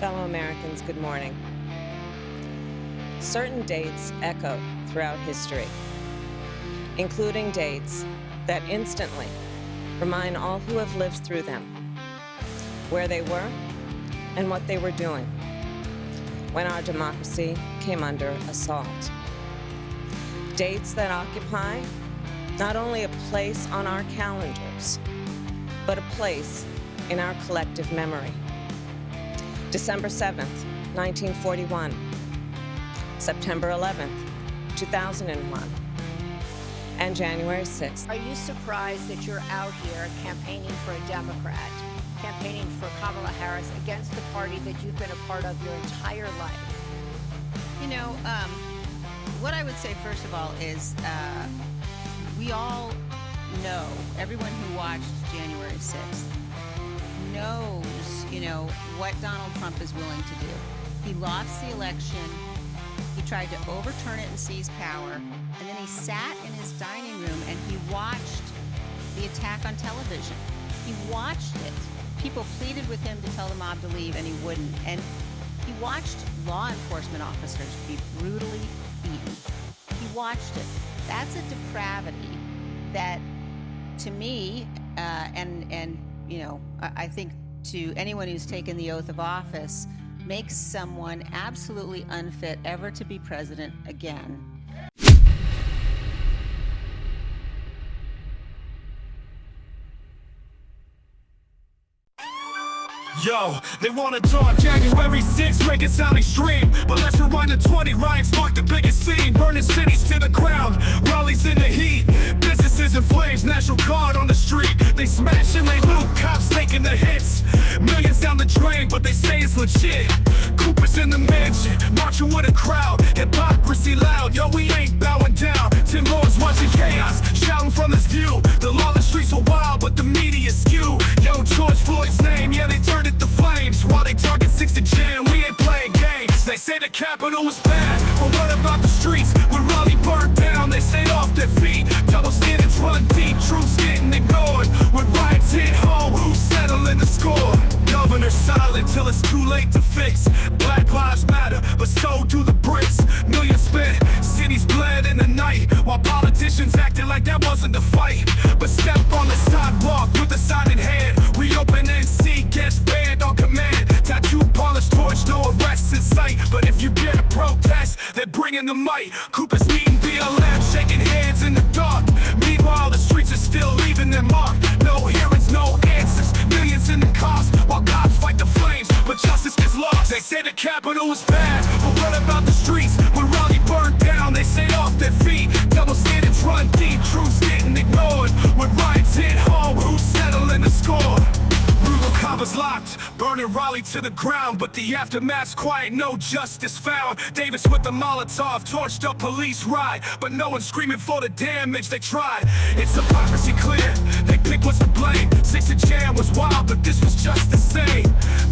Fellow Americans, good morning. Certain dates echo throughout history, including dates that instantly remind all who have lived through them where they were and what they were doing when our democracy came under assault. Dates that occupy not only a place on our calendars, but a place in our collective memory. December 7th, 1941, September 11th, 2001, and January 6th. Are you surprised that you're out here campaigning for a Democrat, campaigning for Kamala Harris against the party that you've been a part of your entire life? You know, what I would say first of all is we all know, everyone who watched January 6th knows, what Donald Trump is willing to do. He lost the election, he tried to overturn it and seize power, and then he sat in his dining room and he watched the attack on television. He watched it. People pleaded with him to tell the mob to leave, and he wouldn't. And he watched law enforcement officers be brutally beaten. He watched it. That's a depravity that, to me, I think to anyone who's taken the oath of office, makes someone absolutely unfit ever to be president again. Yo, they wanna talk January 6th, make it sound extreme. But let's rewind to 20, riots sparked the biggest scene. Burning cities to the ground, rallies in the heat. Businesses in flames, National Guard on the street. They smash and they loot, cops taking the hits. Millions down the drain, but they say it's legit. Coopers in the mansion, marching with a crowd. Hypocrisy loud, yo, we ain't bowing down. Tim Lord's watching chaos, shouting from this view. The lawless streets are wild, but the media skew. Yo, George Floyd's name, yeah, they turned it to flames. While they target 6 to jam, we ain't playing games. They say the Capitol was bad, but what about the streets? When Raleigh burned down, they stayed off their feet. Double standards run deep, truths getting ignored. When riots hit home, who's settling the score? Governor silent till it's too late to fix. Black lives matter, but so do the bricks. Millions spent, cities bled in the night, while politicians acted like that wasn't the fight. But step on the sidewalk with a sign in hand. Reopen NC, gets banned on command. Tattoo, polished torch, no arrests in sight. But if you get a protest, they're bringing the might. Coopers meeting BLM, shaking hands in the dark. Meanwhile, the streets are still leaving their mark. No hearings, no answers, millions in the cost. While cops fight the flames, but justice gets lost. They say the Capitol was bad, but what about the streets? When Raleigh burned down, they stayed off their feet. Double standards run deep, truths getting ignored. When riots hit home, who's settling the score? Brutal coppers locked, burning Raleigh to the ground. But the aftermath's quiet, no justice found. Davis with the Molotov, torched up police ride. But no one's screaming for the damage they tried. It's hypocrisy clear, they pick what's to blame. 6 to jam was wild, but this was just the same.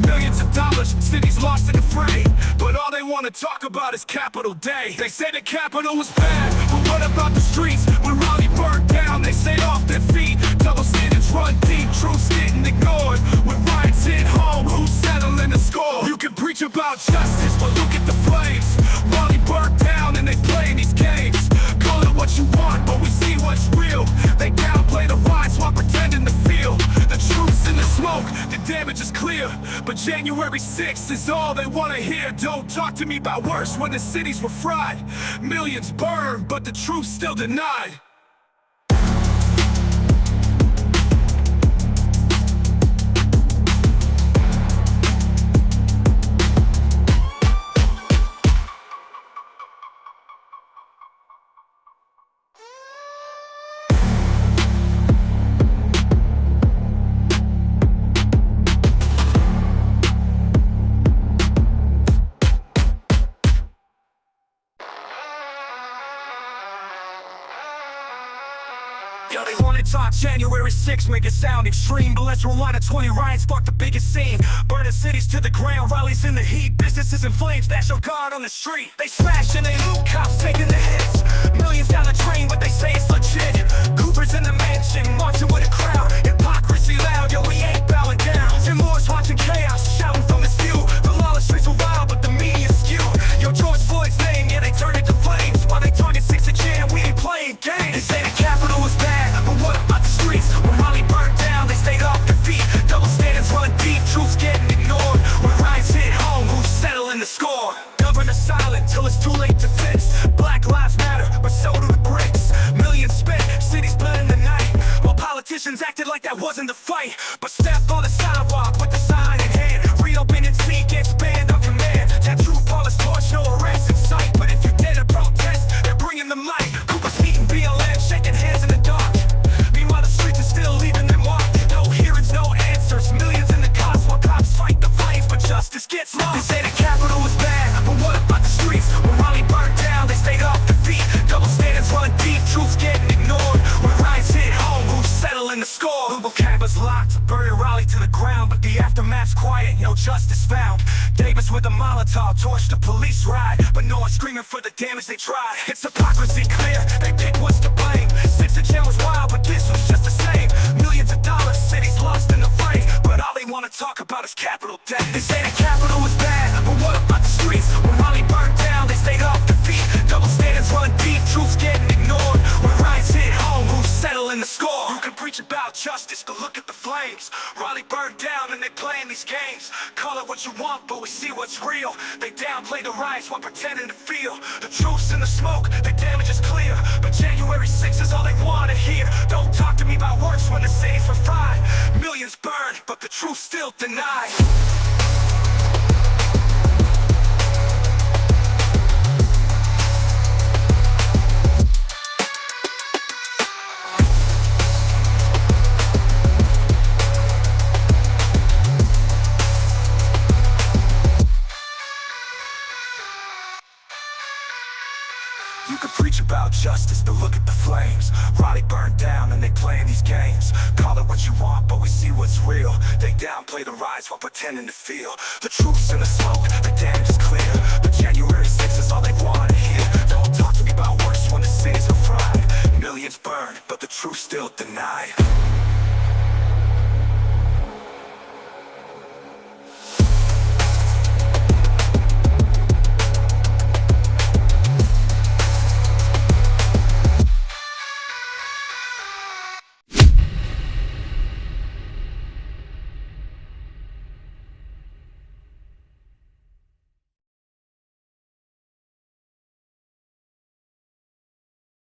Millions of dollars, cities lost in the fray. But all they wanna talk about is Capitol Day. They say the Capitol was bad, but what about the streets? When Raleigh burned down, they stayed off their feet. Double standards run deep, truths getting ignored. When riots hit home, who's settling the score? You can preach about justice, but look at the flames. Raleigh burned down and they play these games. Call it what you want, but we see what's real. They downplay the riots while pretending to feel. The truth's in the smoke, the damage is clear. But January 6th is all they wanna hear. Don't talk to me about worse when the cities were fried. Millions burned, but the truth's still denied. Yo, they wanna talk January 6th, make it sound extreme. But let's rewind to 20, riots sparked the biggest scene. Burning cities to the ground, rallies in the heat. Businesses in flames, National Guard on the street. They smash and they loot, cops taking the hits. Millions down the drain, but they say it's legit. Coopers in the mansion, marching with a crowd. Hypocrisy loud, yo, we ain't bowing down. Tim Lord's watching chaos, shouting from his view. The lawless acted like that wasn't the fight, but stepped on the sidewalk with the sign in hand. Reopen and see, gets banned on command. Tattoo polish torch, no arrest in sight. But if you dare to protest, they're bringing the mic. Cooper's eating BLM, shaking hands in the dark. Meanwhile the streets are still leaving them walk. No hearings, no answers, millions in the cops while cops fight the flames, but justice gets lost. They say the Capitol was bad, but what about the streets? When Raleigh burnt down, they stayed off the feet. Double standards run deep, truth's getting ignored. When riots hit home, who's settling the score? Louisville campus locked, buried Raleigh to the ground, but the aftermath's quiet, no justice found. Davis with a Molotov torched the police ride, but no one's screaming for the damage they tried. It's hypocrisy clear, they pick what's to blame. Since the jail was wild, but this was just the same. Millions of dollars, cities lost in the fray, but all they wanna talk about is capital debt. They say the Capitol was bad, but what about the streets? When Raleigh burnt down, they stayed off the feet. Double standards run deep, truth's getting ignored. When riots hit home, who's settling the score? You can preach about justice, but look at the flames. Raleigh burned down and they playing these games. Call it what you want, but we see what's real. They downplay the riots while pretending to feel. The truth's in the smoke, the damage is clear, but January 6th is all they wanna hear. Don't talk to me about works when the cities were fried. Millions burned, but the truth still denied. You can preach about justice, but look at the flames. Raleigh burned down and they playing these games. Call it what you want, but we see what's real. They downplay the riots while pretending to feel. The truth's in the smoke, the damage is clear, but January 6th is all they wanna hear. Don't talk to me about worse when the cities are fried. Millions burned, but the truth still denied.